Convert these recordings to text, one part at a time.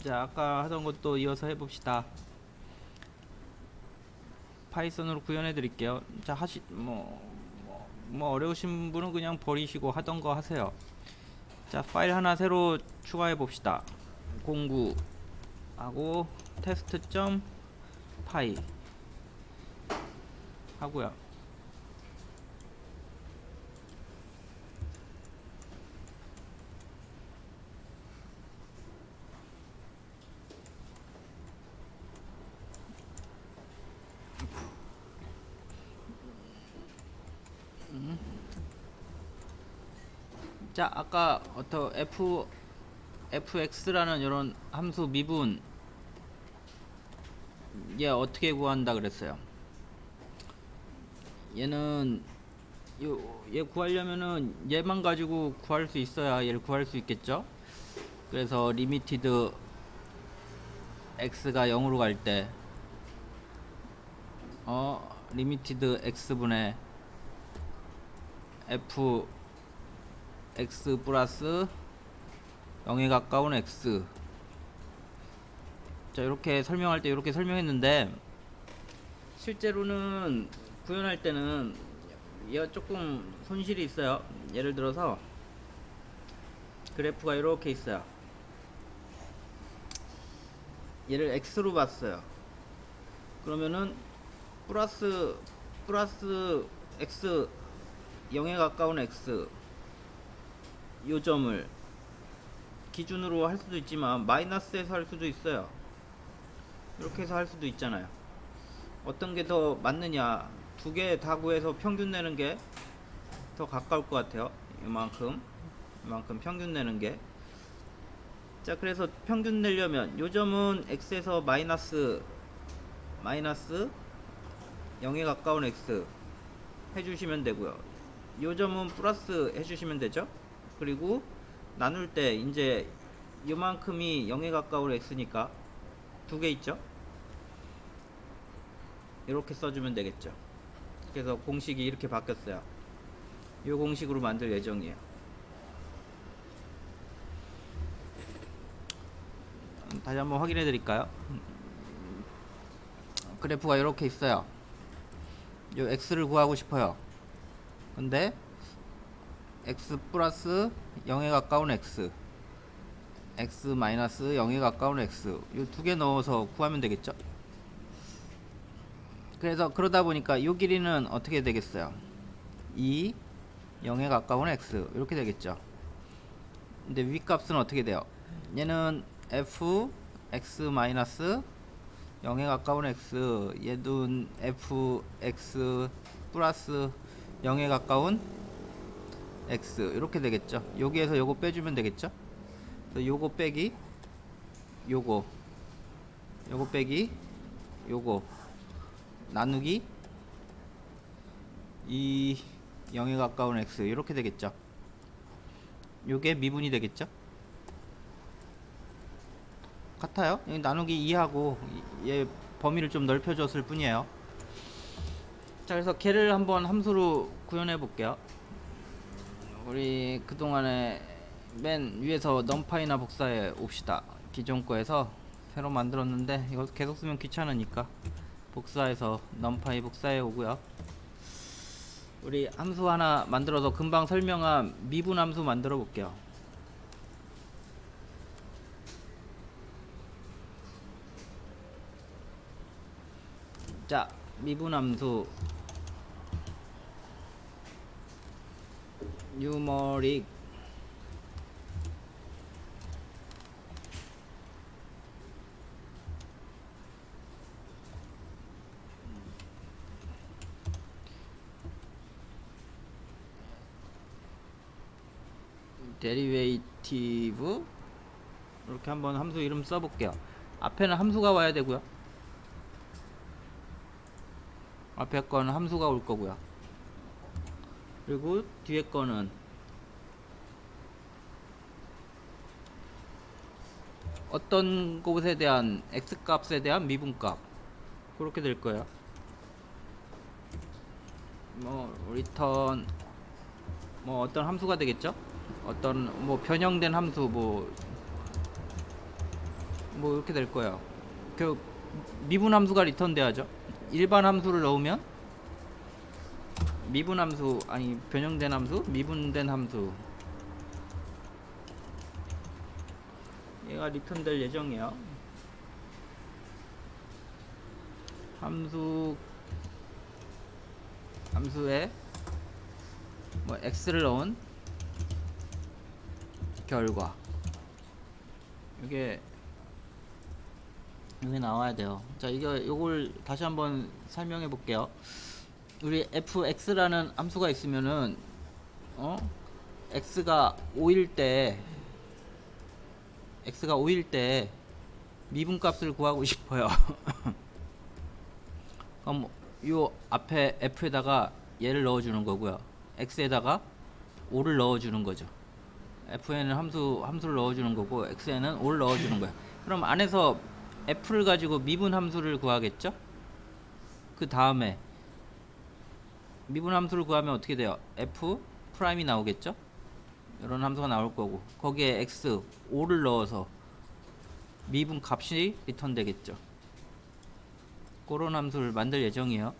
자, 아까 하던 것도 이어서 해봅시다. 파이썬으로 구현해 드릴게요. 자, 뭐 어려우신 분은 그냥 버리시고 하던 거 하세요. 자, 파일 하나 새로 추가해 봅시다. 공구 하고 test.py 하고요. 자, 아까 fx라는 이런 함수 미분 얘 어떻게 구한다 그랬어요? 얘는 얘 구하려면은 얘만 가지고 구할 수 있어야 얘를 구할 수 있겠죠? 그래서 리미티드 x가 0으로 갈 때 리미티드 x분의 f x 플러스 0에 가까운 x. 자, 이렇게 설명할 때 이렇게 설명했는데 실제로는 구현할 때는 얘가 조금 손실이 있어요. 예를 들어서 그래프가 이렇게 있어요. 얘를 x로 봤어요. 그러면은 플러스 x 0에 가까운 x 요 점을 기준으로 할 수도 있지만 마이너스에서 할 수도 있어요. 이렇게 해서 할 수도 있잖아요. 어떤 게 더 맞느냐, 두 개 다 구해서 평균 내는 게 더 가까울 것 같아요. 이만큼 평균 내는 게. 자, 그래서 평균 내려면 요 점은 x에서 마이너스 0에 가까운 x 해주시면 되고요. 요 점은 플러스 해주시면 되죠. 그리고 나눌 때 이제 요만큼이 0에 가까운 x니까 두 개 있죠. 이렇게 써주면 되겠죠. 그래서 공식이 이렇게 바뀌었어요. 이 공식으로 만들 예정이에요. 다시 한번 확인해 드릴까요? 그래프가 이렇게 있어요. 이 x를 구하고 싶어요. 근데 x 플러스 0에 가까운 x 마이너스 0에 가까운 x 이 두 개 넣어서 구하면 되겠죠. 그래서 그러다 보니까 이 길이는 어떻게 되겠어요? 2 0에 가까운 x 이렇게 되겠죠. 근데 윗값은 어떻게 돼요? 얘는 f x 마이너스 0에 가까운 x, 얘도 f x 플러스 0에 가까운 x 이렇게 되겠죠. 여기에서 요거 빼주면 되겠죠. 그래서 요거 빼기 요거 빼기 요거 나누기 이 0에 가까운 x 이렇게 되겠죠. 요게 미분이 되겠죠. 같아요. 여기 나누기 2하고 얘 범위를 좀 넓혀줬을 뿐이에요. 자, 그래서 걔를 한번 함수로 구현해 볼게요. 우리 그동안에 맨 위에서 넘파이나 복사해 옵시다. 기존 거에서 새로 만들었는데 이거 계속 쓰면 귀찮으니까 복사해서 넘파이 복사해 오고요. 우리 함수 하나 만들어서 금방 설명한 미분 함수 만들어 볼게요. 자, 미분 함수 뉴머릭 데리베이티브 이렇게 한번 함수 이름 써볼게요. 앞에는 함수가 와야 되고요. 앞에 거는 함수가 올 거고요. 그리고 뒤에 거는 어떤 곳에 대한 x값에 대한 미분값 그렇게 될 거예요. 뭐 리턴 뭐 어떤 함수가 되겠죠. 어떤 뭐 변형된 함수 뭐 뭐 이렇게 될 거예요. 그 미분 함수가 리턴 돼야죠. 일반 함수를 넣으면 미분 함수, 아니 변형된 함수, 미분된 함수, 얘가 리턴 될 예정이에요. 함수에 뭐 x를 넣은 결과, 이게 나와야 돼요. 자, 요걸 다시 한번 설명해 볼게요. 우리 fx라는 함수가 있으면은 x가 5일 때 미분값을 구하고 싶어요. 그럼 요 앞에 f에다가 얘를 넣어주는 거고요. x에다가 5를 넣어주는 거죠. f에는 함수를 넣어주는 거고 x에는 5를 넣어주는 거예요. 그럼 안에서 f를 가지고 미분 함수를 구하겠죠? 그 다음에 미분 함수를 구하면 어떻게 돼요? f 프라임이 나오겠죠? 이런 함수가 나올 거고, 거기에 x 5를 넣어서 미분 값이 리턴 되겠죠. 그런 함수를 만들 예정이에요.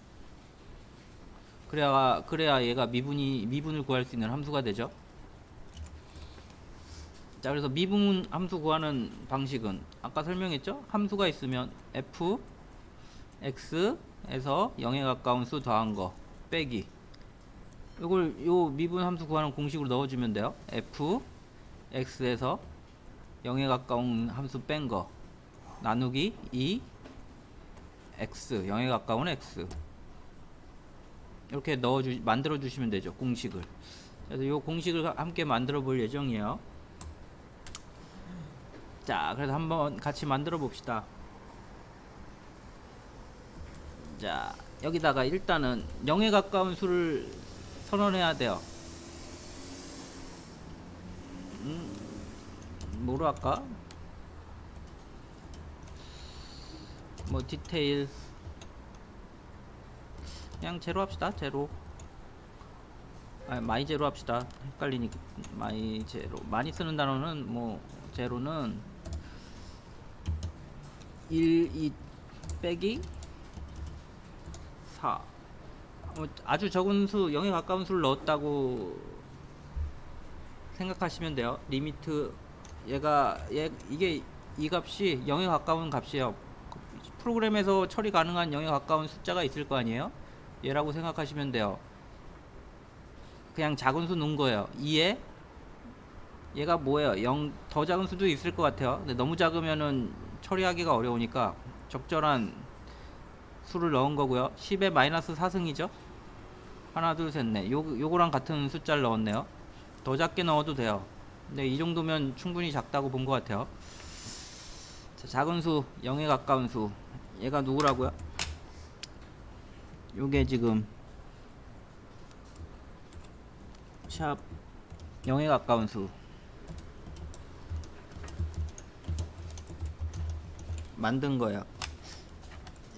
그래야 얘가 미분을 구할 수 있는 함수가 되죠. 자, 그래서 미분 함수 구하는 방식은 아까 설명했죠? 함수가 있으면 f x에서 0에 가까운 수 더한 거 빼기, 요 미분 함수 구하는 공식으로 넣어주면 돼요. f x에서 0에 가까운 함수 뺀 거 나누기 2 x 0에 가까운 x, 이렇게 만들어 주시면 되죠, 공식을. 그래서 요 공식을 함께 만들어 볼 예정이에요. 자, 그래서 한번 같이 만들어 봅시다. 자, 여기다가 일단은 0에 가까운 수를 선언해야 돼요. 뭐로 할까? 뭐 디테일 그냥 제로 합시다. 제로. 마이 제로 합시다. 헷갈리니까 마이 제로. 많이 쓰는 단어는 뭐 제로는 1, 2 빼기 4. 아주 적은 수, 0에 가까운 수를 넣었다고 생각하시면 돼요. 리미트 이게 이 값이 0에 가까운 값이에요. 프로그램에서 처리 가능한 0에 가까운 숫자가 있을 거 아니에요. 얘라고 생각하시면 돼요. 그냥 작은 수 넣은 거예요. 2에 얘가 뭐예요? 0 더 작은 수도 있을 것 같아요. 근데 너무 작으면은 처리하기가 어려우니까 적절한 수를 넣은 거고요. 10에 마이너스 4승이죠. 하나 둘 셋 넷, 요거랑 같은 숫자를 넣었네요. 더 작게 넣어도 돼요. 근데 이 정도면 충분히 작다고 본 것 같아요. 자, 작은 수, 0에 가까운 수, 얘가 누구라고요? 요게 지금 샵 0에 가까운 수 만든 거예요.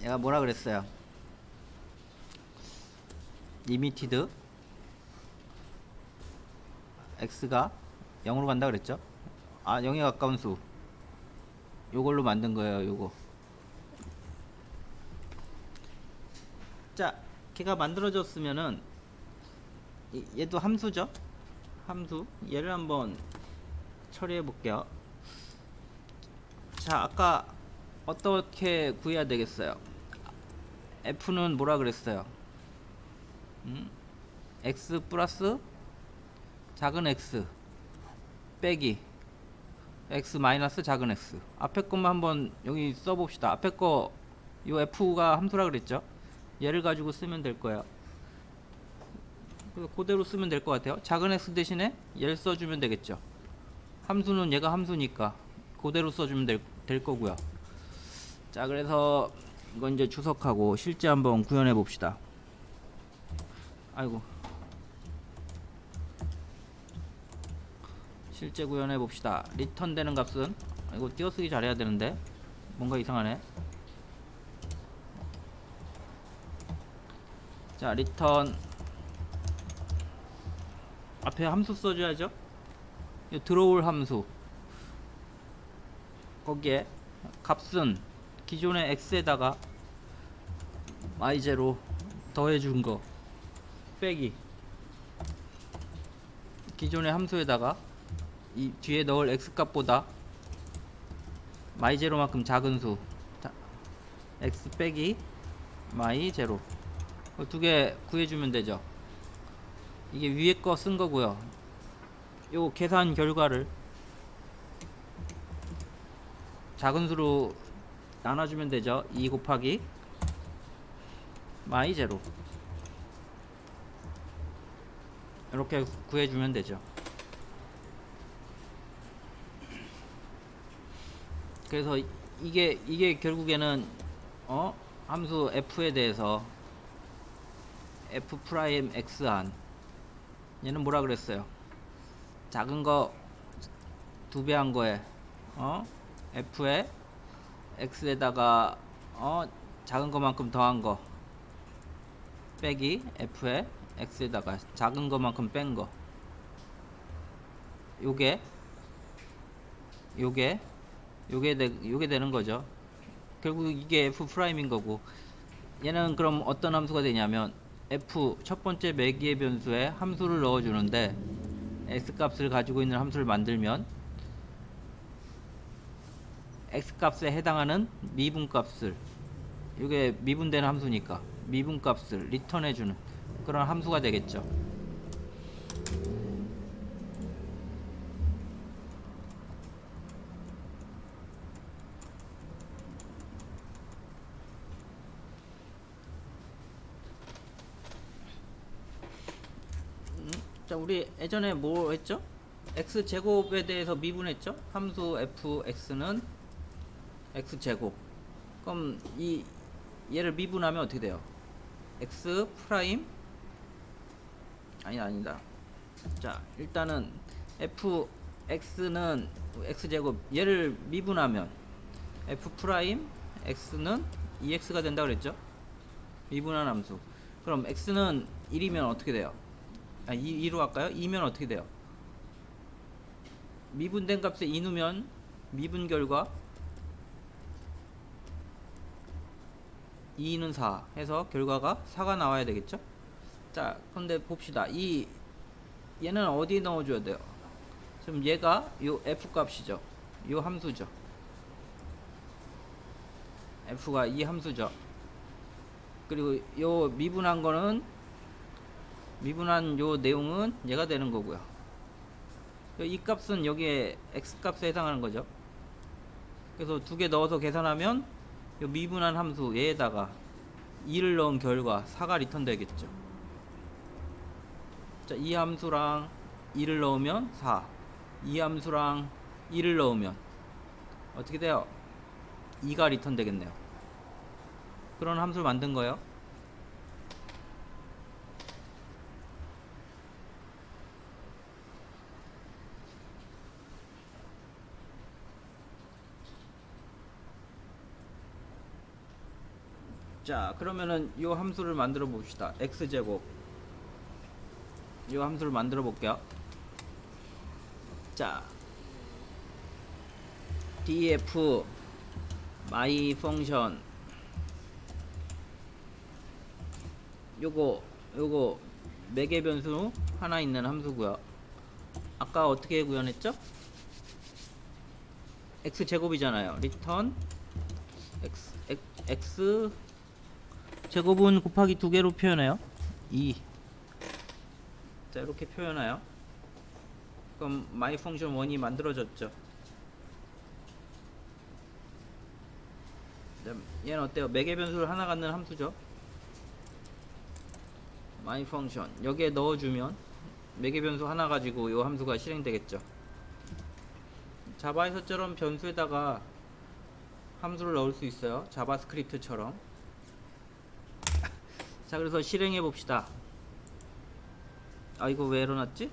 얘가 뭐라 그랬어요? 리미티드 x가 0으로 간다 그랬죠? 0에 가까운 수, 요걸로 만든 거예요. 요거. 자, 걔가 만들어졌으면은 얘도 함수죠? 함수. 얘를 한번 처리해 볼게요. 자, 아까 어떻게 구해야 되겠어요? f는 뭐라 그랬어요? x 플러스 작은 x 빼기 x 마이너스 작은 x. 앞에 것만 한번 여기 써봅시다. 앞에 거 요 f가 함수라 그랬죠? 얘를 가지고 쓰면 될 거예요. 그래서 그대로 쓰면 될 것 같아요. 작은 x 대신에 얘를 써주면 되겠죠. 함수는 얘가 함수니까 그대로 써주면 될 거고요. 자, 그래서 이건 이제 주석하고 실제 한번 구현해 봅시다. 아이고, 실제 구현해 봅시다. 리턴 되는 값은, 이거 띄어쓰기 잘해야 되는데 뭔가 이상하네. 자, 리턴 앞에 함수 써줘야죠. 들어올 함수, 거기에 값은 기존의 x에다가 y0 더해준 거 빼기 기존의 함수에다가 이 뒤에 넣을 x 값보다 y0만큼 작은 수 x 빼기 y0 두 개 구해주면 되죠. 이게 위에 거 쓴 거고요. 요 계산 결과를 작은 수로 나눠주면 되죠. 2 곱하기 y0 이렇게 구해주면 되죠. 그래서 이게 결국에는 함수 f에 대해서 f 프라임 x 한 얘는 뭐라 그랬어요? 작은 거 2배 한 거에 f에 x에다가 작은 거만큼 더한 거 빼기 f에 x에다가 작은 거만큼 뺀 거 요게 되는 거죠. 결국 이게 f 프라임인 거고 얘는 그럼 어떤 함수가 되냐면 f 첫 번째 매기의 변수에 함수를 넣어 주는데 x 값을 가지고 있는 함수를 만들면 x 값에 해당하는 미분 값을 이게 미분된 함수니까 미분 값을 리턴해 주는 그런 함수가 되겠죠. 자, 우리 예전에 뭐 했죠? x제곱에 대해서 미분했죠? 함수 fx는 x제곱. 그럼 얘를 미분하면 어떻게 돼요? x 프라임 아니다. 자, 일단은 fx는 x제곱 얘를 미분하면 f 프라임 x는 2x가 된다 그랬죠? 미분한 함수. 그럼 x는 1이면 어떻게 돼요? 2로 할까요? 2면 어떻게 돼요? 미분된 값에 2 넣으면 미분 결과 2는 4 해서 결과가 4가 나와야 되겠죠? 자, 그런데 봅시다. 얘는 어디 넣어줘야 돼요? 지금 얘가 요 f 값이죠. 요 함수죠. f가 이 함수죠. 그리고 요 미분한 요 내용은 얘가 되는 거고요. 이 값은 여기에 x 값에 해당하는 거죠. 그래서 두 개 넣어서 계산하면 요 미분한 함수 얘에다가 2를 넣은 결과 4가 리턴 되겠죠. 자, 이 함수랑 2를 넣으면 4, 이 함수랑 2를 넣으면 어떻게 돼요? 2가 리턴 되겠네요. 그런 함수를 만든 거예요. 자, 그러면은 요 함수를 만들어 봅시다. x제곱 요 함수를 만들어 볼게요. 자, df my 펑션 요거 매개 변수 하나 있는 함수고요. 아까 어떻게 구현했죠? x제곱이잖아요. 리턴 x 제곱은 곱하기 2개로 표현해요. 2. 자, 이렇게 표현해요. 그럼 my 펑션 1이 만들어졌죠. 얘는 어때요? 매개 변수를 하나 갖는 함수죠. my 펑션 여기에 넣어주면 매개 변수 하나 가지고 이 함수가 실행되겠죠. 자바에서처럼 변수에다가 함수를 넣을 수 있어요. 자바스크립트처럼. 자, 그래서 실행해 봅시다. 이거 왜 일어났지?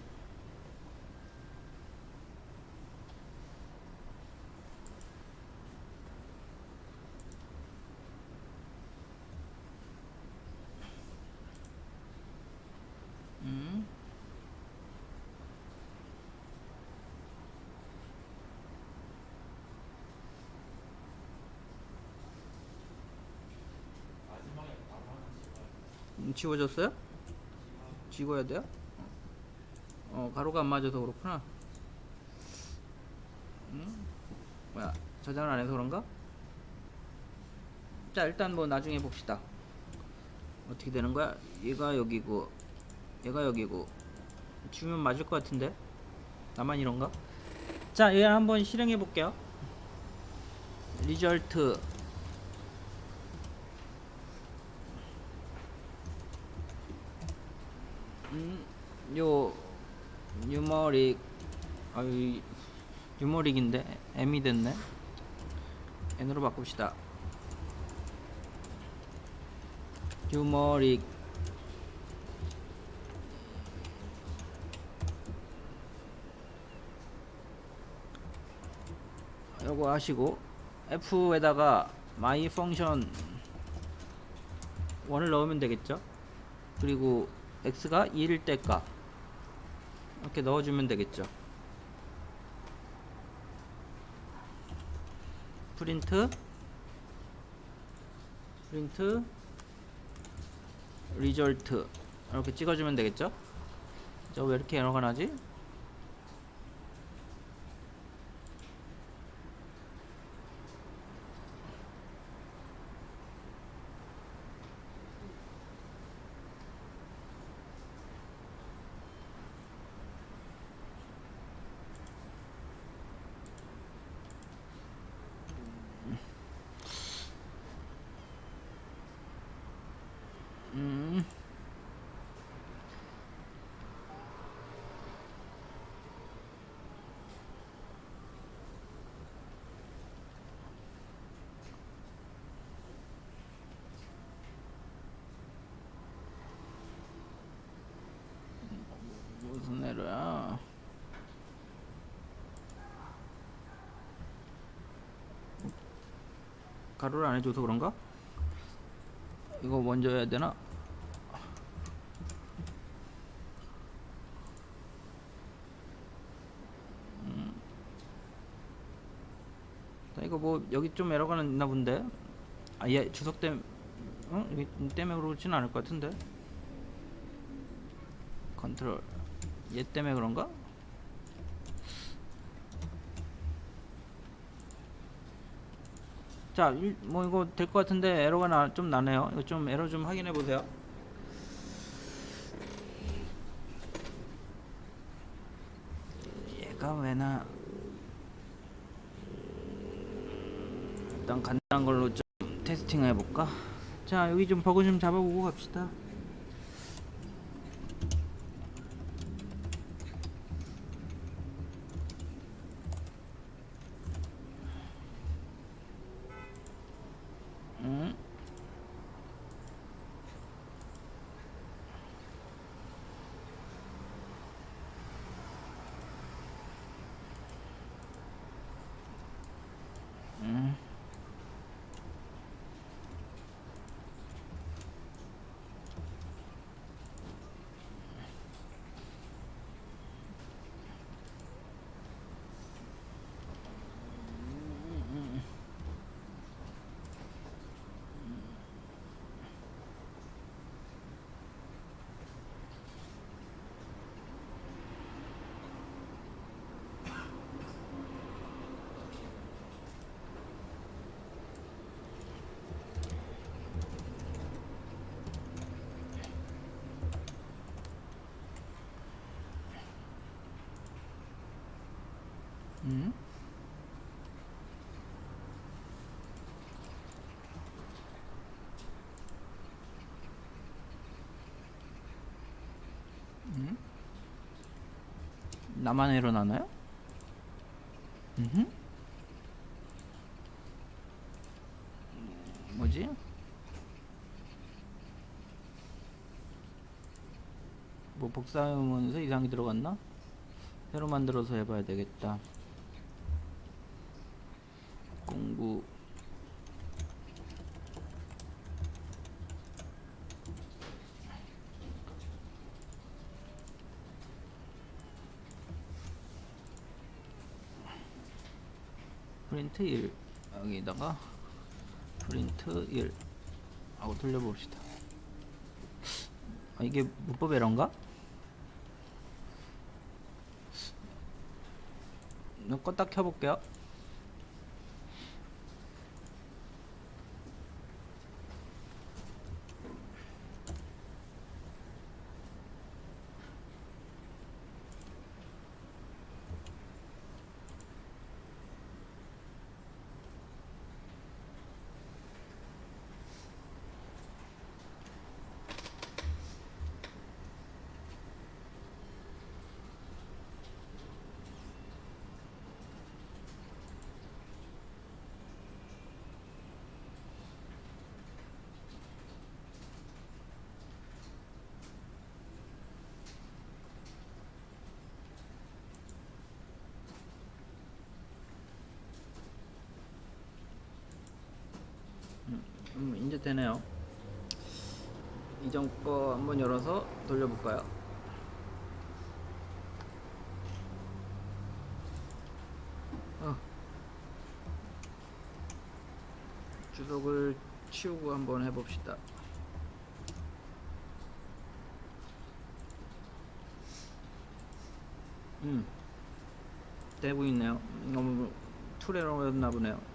지워졌어요? 지워야 돼요? 가로가 안 맞아서 그렇구나. 뭐야, 저장을 안 해서 그런가? 자, 일단 뭐 나중에 봅시다. 어떻게 되는 거야? 얘가 여기고 얘가 여기고 지우면 맞을 것 같은데? 나만 이런가? 자, 얘를 한번 실행해 볼게요. 리절트 요 뉴머릭, 아유, 뉴머릭인데 M이 됐네. N으로 바꿉시다. 뉴머릭 요거 하시고 F에다가 my function 1을 넣으면 되겠죠. 그리고 X가 1일 때가 이렇게 넣어주면 되겠죠. 프린트 리절트 이렇게 찍어주면 되겠죠. 저 왜 이렇게 에러가 나지? 무슨 에러야? 가로를 안 해줘서 그런가? 이거 먼저 해야 되나? 이거 뭐 여기 좀 에러가 있나 본데. 얘 주석 때문에, 여기 때문에 그러진 않을 것 같은데. 컨트롤, 얘 때문에 그런가? 자, 뭐 이거 될 것 같은데 에러가 좀 나네요. 이거 좀 에러 좀 확인해 보세요. 얘가 왜 나? 일단 간단한 걸로 좀 테스팅 해볼까? 자, 여기 좀 버그 좀 잡아보고 갑시다. 음, 음, 음, 나만 에러 나나요? 뭐지? 뭐 복사하면서 이상이 들어갔나? 새로 만들어서 해봐야 되겠다. 공부 프린트 1 여기다가 프린트 1 하고 돌려봅시다. 이게 문법 에러인가? 껐다 켜볼게요. 이제 되네요. 이전 거 한번 열어서 돌려볼까요? 주석을 치우고 한번 해봅시다. 되고 있네요. 너무 투레러였나 보네요.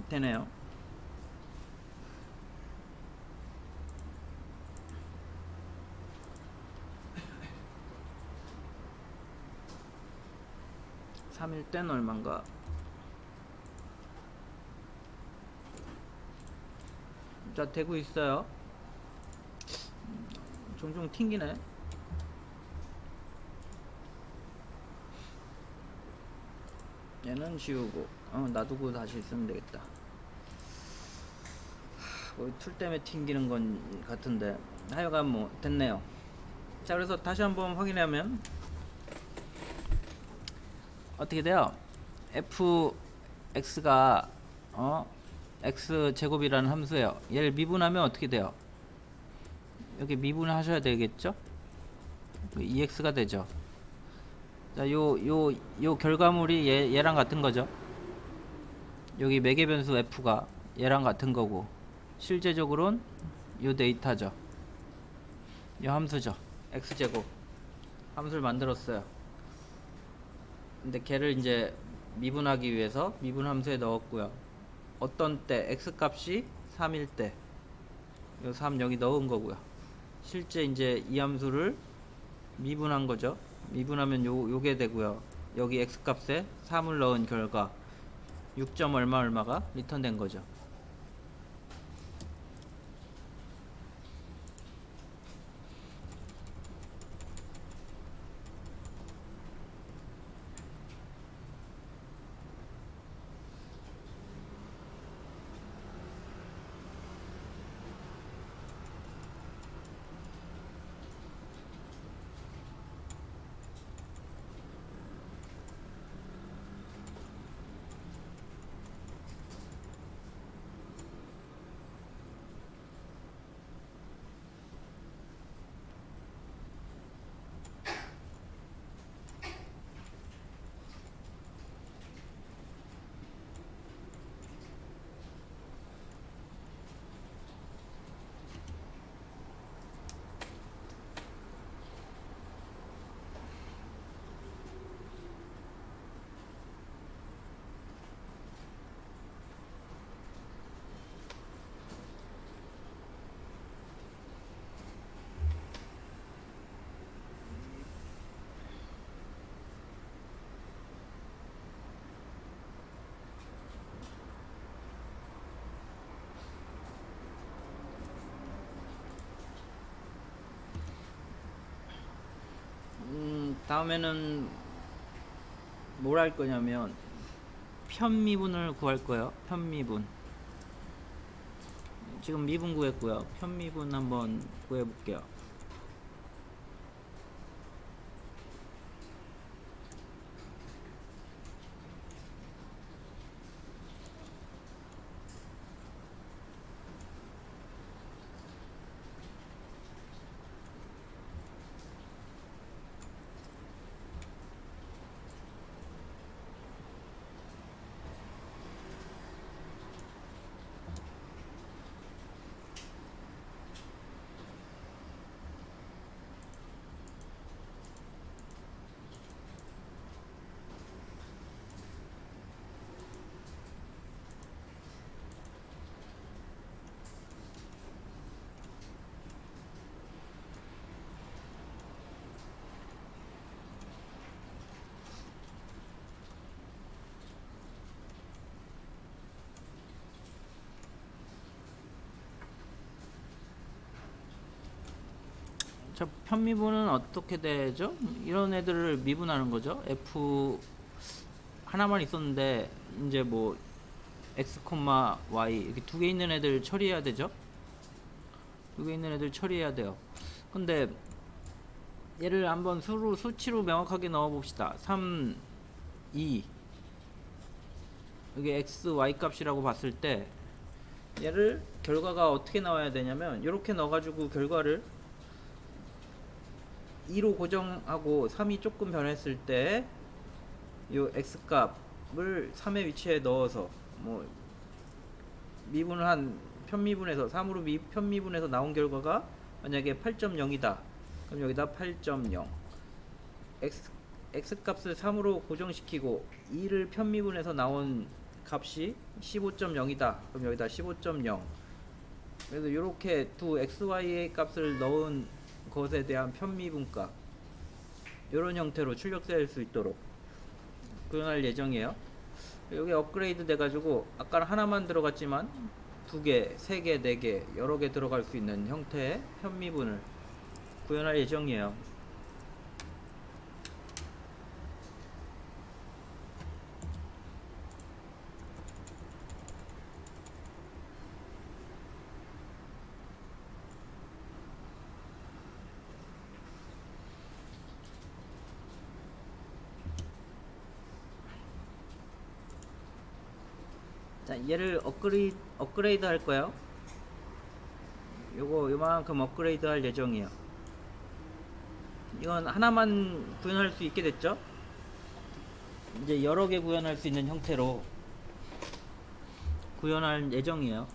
되네요. 삼일 땐 얼만가? 자, 되고 있어요. 종종 튕기네. 얘는 지우고 놔두고 다시 쓰면 되겠다. 툴 때문에 튕기는 건 같은데 하여간 뭐 됐네요. 자, 그래서 다시 한번 확인하면 어떻게 돼요? fx가 x 제곱이라는 함수예요. 얘를 미분하면 어떻게 돼요? 여기 미분하셔야 되겠죠? 2x가 되죠. 자, 요 결과물이 얘랑 같은 거죠. 여기 매개 변수 f가 얘랑 같은 거고, 실제적으로는 요 데이터죠. 요 함수죠. x제곱 함수를 만들었어요. 근데 걔를 이제 미분하기 위해서 미분 함수에 넣었고요. 어떤 때 x 값이 3일 때 요 3 여기 넣은 거고요. 실제 이제 이 함수를 미분한 거죠. 미분하면 요게 되고요. 여기 x 값에 3을 넣은 결과 6점 얼마 얼마가 리턴된 거죠. 다음에는 뭘 할 거냐면 편미분을 구할 거예요. 편미분. 지금 미분 구했고요. 편미분 한번 구해 볼게요. 자, 편미분은 어떻게 되죠? 이런 애들을 미분하는 거죠. f 하나만 있었는데 이제 뭐 x, y 이렇게 두 개 있는 애들 처리해야 되죠. 두 개 있는 애들 처리해야 돼요. 근데 얘를 한번 수치로 명확하게 넣어 봅시다. 3, 2 이게 x, y 값이라고 봤을 때 얘를 결과가 어떻게 나와야 되냐면 이렇게 넣어가지고 결과를 2로 고정하고 3이 조금 변했을 때 요 x 값을 3의 위치에 넣어서 뭐 미분을 한 편미분에서 3으로 편미분에서 나온 결과가 만약에 8.0이다 그럼 여기다 8.0 x 값을 3으로 고정시키고 2를 편미분에서 나온 값이 15.0이다 그럼 여기다 15.0 그래서 이렇게 두 xy의 값을 넣은 것에 대한 편미분값 이런 형태로 출력될 수 있도록 구현할 예정이에요. 여기 업그레이드 돼가지고 아까는 하나만 들어갔지만 두 개, 세 개, 네 개 여러 개 들어갈 수 있는 형태의 편미분을 구현할 예정이에요. 자, 얘를 업그레이드 할 거예요. 요만큼 업그레이드 할 예정이에요. 이건 하나만 구현할 수 있게 됐죠? 이제 여러 개 구현할 수 있는 형태로 구현할 예정이에요.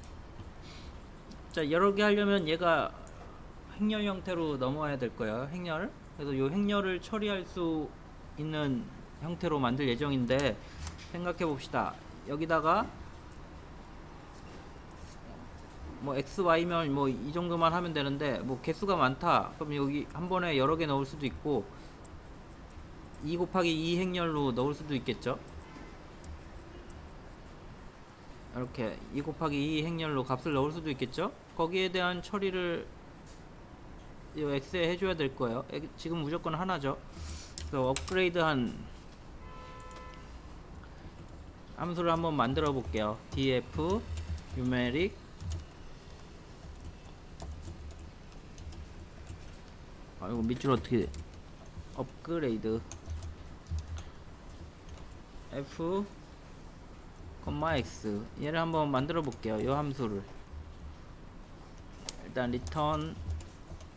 자, 여러 개 하려면 얘가 행렬 형태로 넘어와야 될 거예요. 행렬. 그래서 이 행렬을 처리할 수 있는 형태로 만들 예정인데 생각해 봅시다. 여기다가 뭐 xy면 뭐 이 정도만 하면 되는데 뭐 개수가 많다 그럼 여기 한 번에 여러 개 넣을 수도 있고 2 곱하기 2 행렬로 넣을 수도 있겠죠. 이렇게 2 곱하기 2 행렬로 값을 넣을 수도 있겠죠. 거기에 대한 처리를 이 x에 해줘야 될 거예요. 지금 무조건 하나죠. 그래서 업그레이드한 함수를 한번 만들어 볼게요. df numeric 이거 밑줄 어떻게 업그레이드 f, x 얘를 한번 만들어 볼게요. 이 함수를 일단 리턴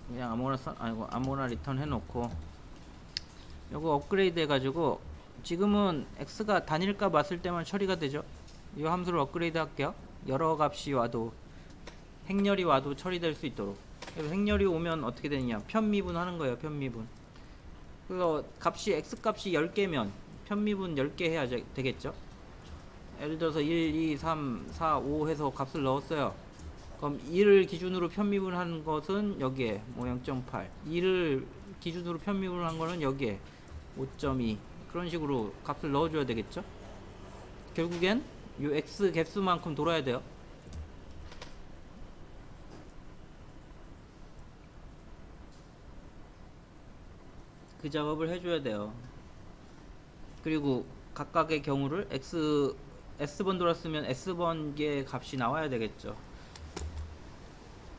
그냥 아무거나 리턴 해놓고 요거 업그레이드 해가지고 지금은 x가 단일값 왔을 때만 처리가 되죠. 이 함수를 업그레이드 할게요. 여러 값이 와도 행렬이 와도 처리될 수 있도록. 그래서 행렬이 오면 어떻게 되느냐 편미분 하는 거예요. 편미분. 그래서 값이 x 값이 10개면 편미분 10개 해야 되겠죠. 예를 들어서 1, 2, 3, 4, 5 해서 값을 넣었어요. 그럼 1을 기준으로 편미분한 것은 여기에 뭐 0.8 2를 기준으로 편미분한 거는 여기에 5.2 그런 식으로 값을 넣어줘야 되겠죠. 결국엔 요 x 개수만큼 돌아야 돼요. 그 작업을 해줘야 돼요. 그리고 각각의 경우를 s번 돌았으면 s번의 값이 나와야 되겠죠.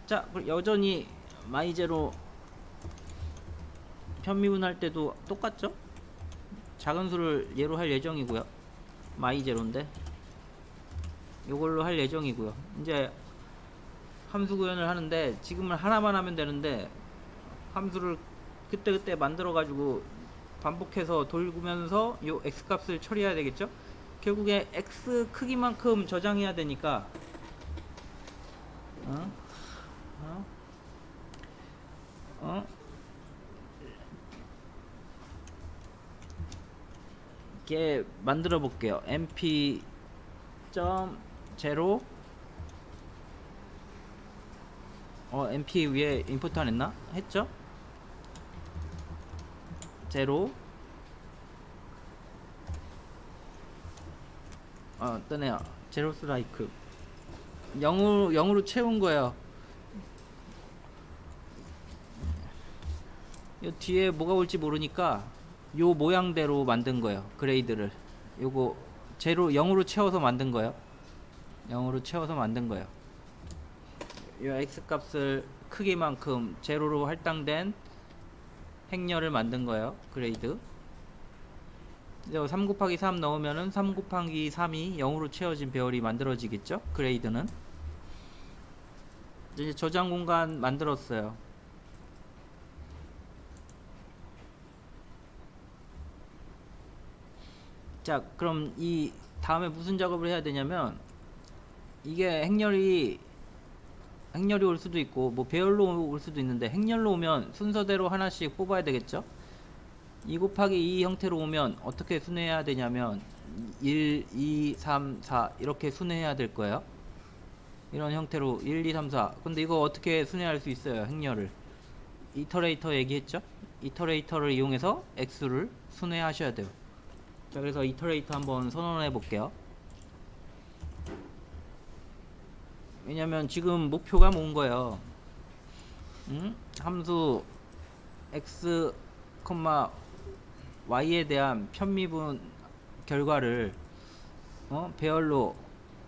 자, 여전히 마이제로 편미분할 때도 똑같죠? 작은 수를 얘로 할 예정이고요. 마이제로인데 요걸로 할 예정이고요. 이제 함수 구현을 하는데 지금은 하나만 하면 되는데 함수를 그때그때 만들어 가지고 반복해서 돌면서 요 x 값을 처리해야 되겠죠. 결국에 x 크기만큼 저장해야 되니까 이렇게 만들어 볼게요. mp 제로 mp 위에 임포트 안 했나? 했죠? 제로 뜨네요. 제로 스트라이크 0으로 채운 거예요. 요 뒤에 뭐가 올지 모르니까 요 모양대로 만든 거예요. 그레이드를 요거 제로 0으로 채워서 만든 거예요. 0으로 채워서 만든 거예요. 요 x 값을 크기만큼 제로로 할당된 행렬을 만든 거예요. 그레이드. 이제 3 곱하기 3 넣으면은 3 곱하기 3이 0으로 채워진 배열이 만들어지겠죠. 그레이드는 이제 저장 공간 만들었어요. 자, 그럼 이 다음에 무슨 작업을 해야 되냐면, 이게 행렬이 올 수도 있고 뭐 배열로 올 수도 있는데, 행렬로 오면 순서대로 하나씩 뽑아야 되겠죠. 2 곱하기 2 형태로 오면 어떻게 순회해야 되냐면 1, 2, 3, 4 이렇게 순회해야 될 거예요. 이런 형태로 1, 2, 3, 4. 근데 이거 어떻게 순회할 수 있어요? 행렬을 이터레이터 얘기했죠. 이터레이터를 이용해서 x를 순회하셔야 돼요. 자, 그래서 이터레이터 한번 선언해 볼게요. 왜냐면 지금 목표가 뭔 거예요? 함수 x, y에 대한 편미분 결과를 배열로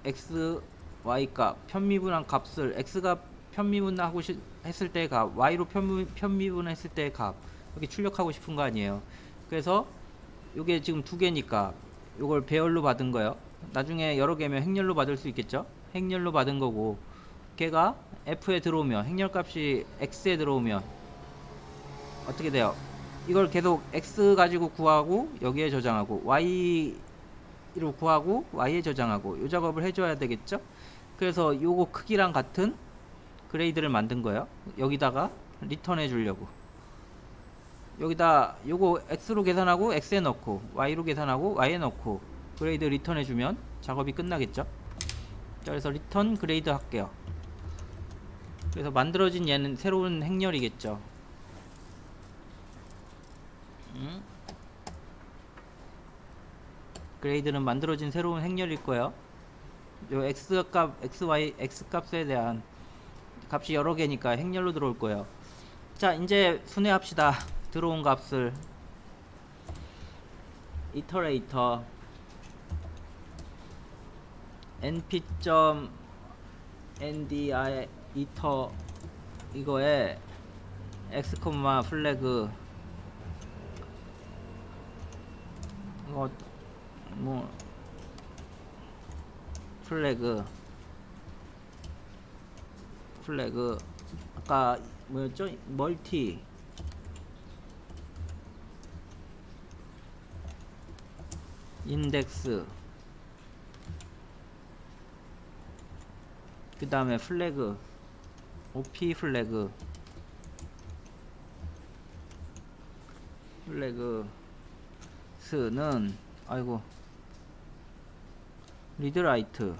x, y 값 편미분한 값을 x가 편미분하고 했을 때 값, y로 편미분했을 때 값 이렇게 출력하고 싶은 거 아니에요. 그래서 요게 지금 두 개니까 요걸 배열로 받은 거예요. 나중에 여러 개면 행렬로 받을 수 있겠죠. 행렬로 받은 거고, 걔가 f에 들어오면, 행렬 값이 x에 들어오면 어떻게 돼요? 이걸 계속 x 가지고 구하고 여기에 저장하고, y로 구하고 y에 저장하고, 요 작업을 해줘야 되겠죠. 그래서 요거 크기랑 같은 그레이드를 만든 거예요. 여기다가 리턴해 주려고. 여기다 요거 x로 계산하고 x에 넣고, y로 계산하고 y에 넣고 그레이드 리턴해 주면 작업이 끝나겠죠. 자, 그래서 리턴 그레이드 할게요. 그래서 만들어진 얘는 새로운 행렬이겠죠. 그레이드는 만들어진 새로운 행렬일 거예요. 요 x 값에 대한 값이 여러 개니까 행렬로 들어올 거예요. 자, 이제 순회합시다. 들어온 값을 이터레이터 np.ndi 이터 이거에 x, 플래그 이거 뭐 플래그 아까 뭐였죠? 멀티 인덱스 그 다음에 플래그 op 플래그스는 아이고 리드라이트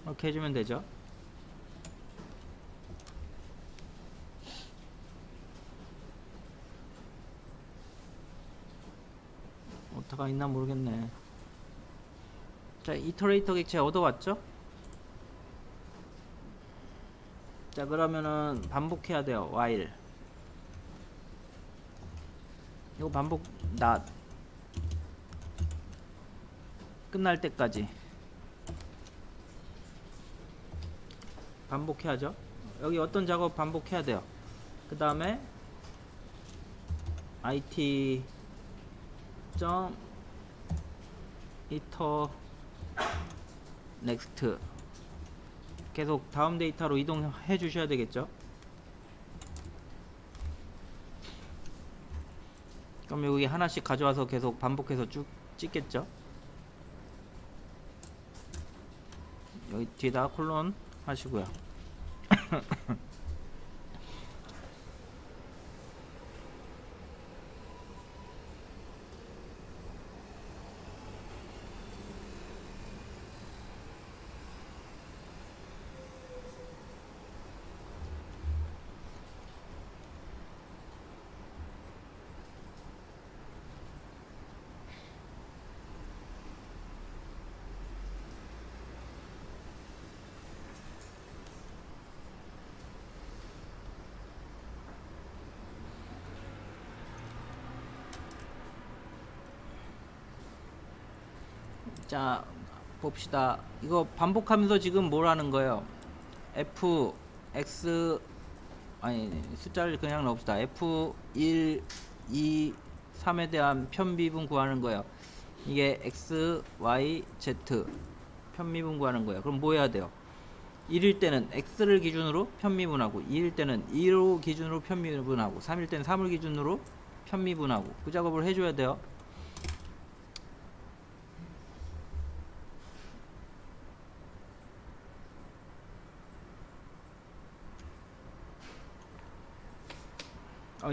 이렇게 해주면 되죠. 오타가 있나 모르겠네. 자, 이터레이터 객체 얻어왔죠? 자, 그러면은 반복해야 돼요. while 이거 반복 not 끝날 때까지 반복해야죠. 여기 어떤 작업 반복해야 돼요. 그 다음에 it iter next 계속 다음 데이터로 이동해 주셔야 되겠죠. 그럼 여기 하나씩 가져와서 계속 반복해서 쭉 찍겠죠. 여기 뒤에다 콜론 하시고요. 자, 봅시다. 이거 반복하면서 지금 뭘 하는 거예요? f x 아니 숫자를 그냥 넣읍시다. f 1 2 3에 대한 편미분 구하는 거예요. 이게 x y z 편미분 구하는 거예요. 그럼 뭐 해야 돼요? 1일 때는 x를 기준으로 편미분하고, 2일 때는 2로 기준으로 편미분하고, 3일 때는 3을 기준으로 편미분하고, 그 작업을 해줘야 돼요.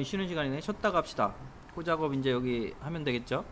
쉬는 시간이네. 쉬었다 갑시다. 그 작업 이제 여기 하면 되겠죠?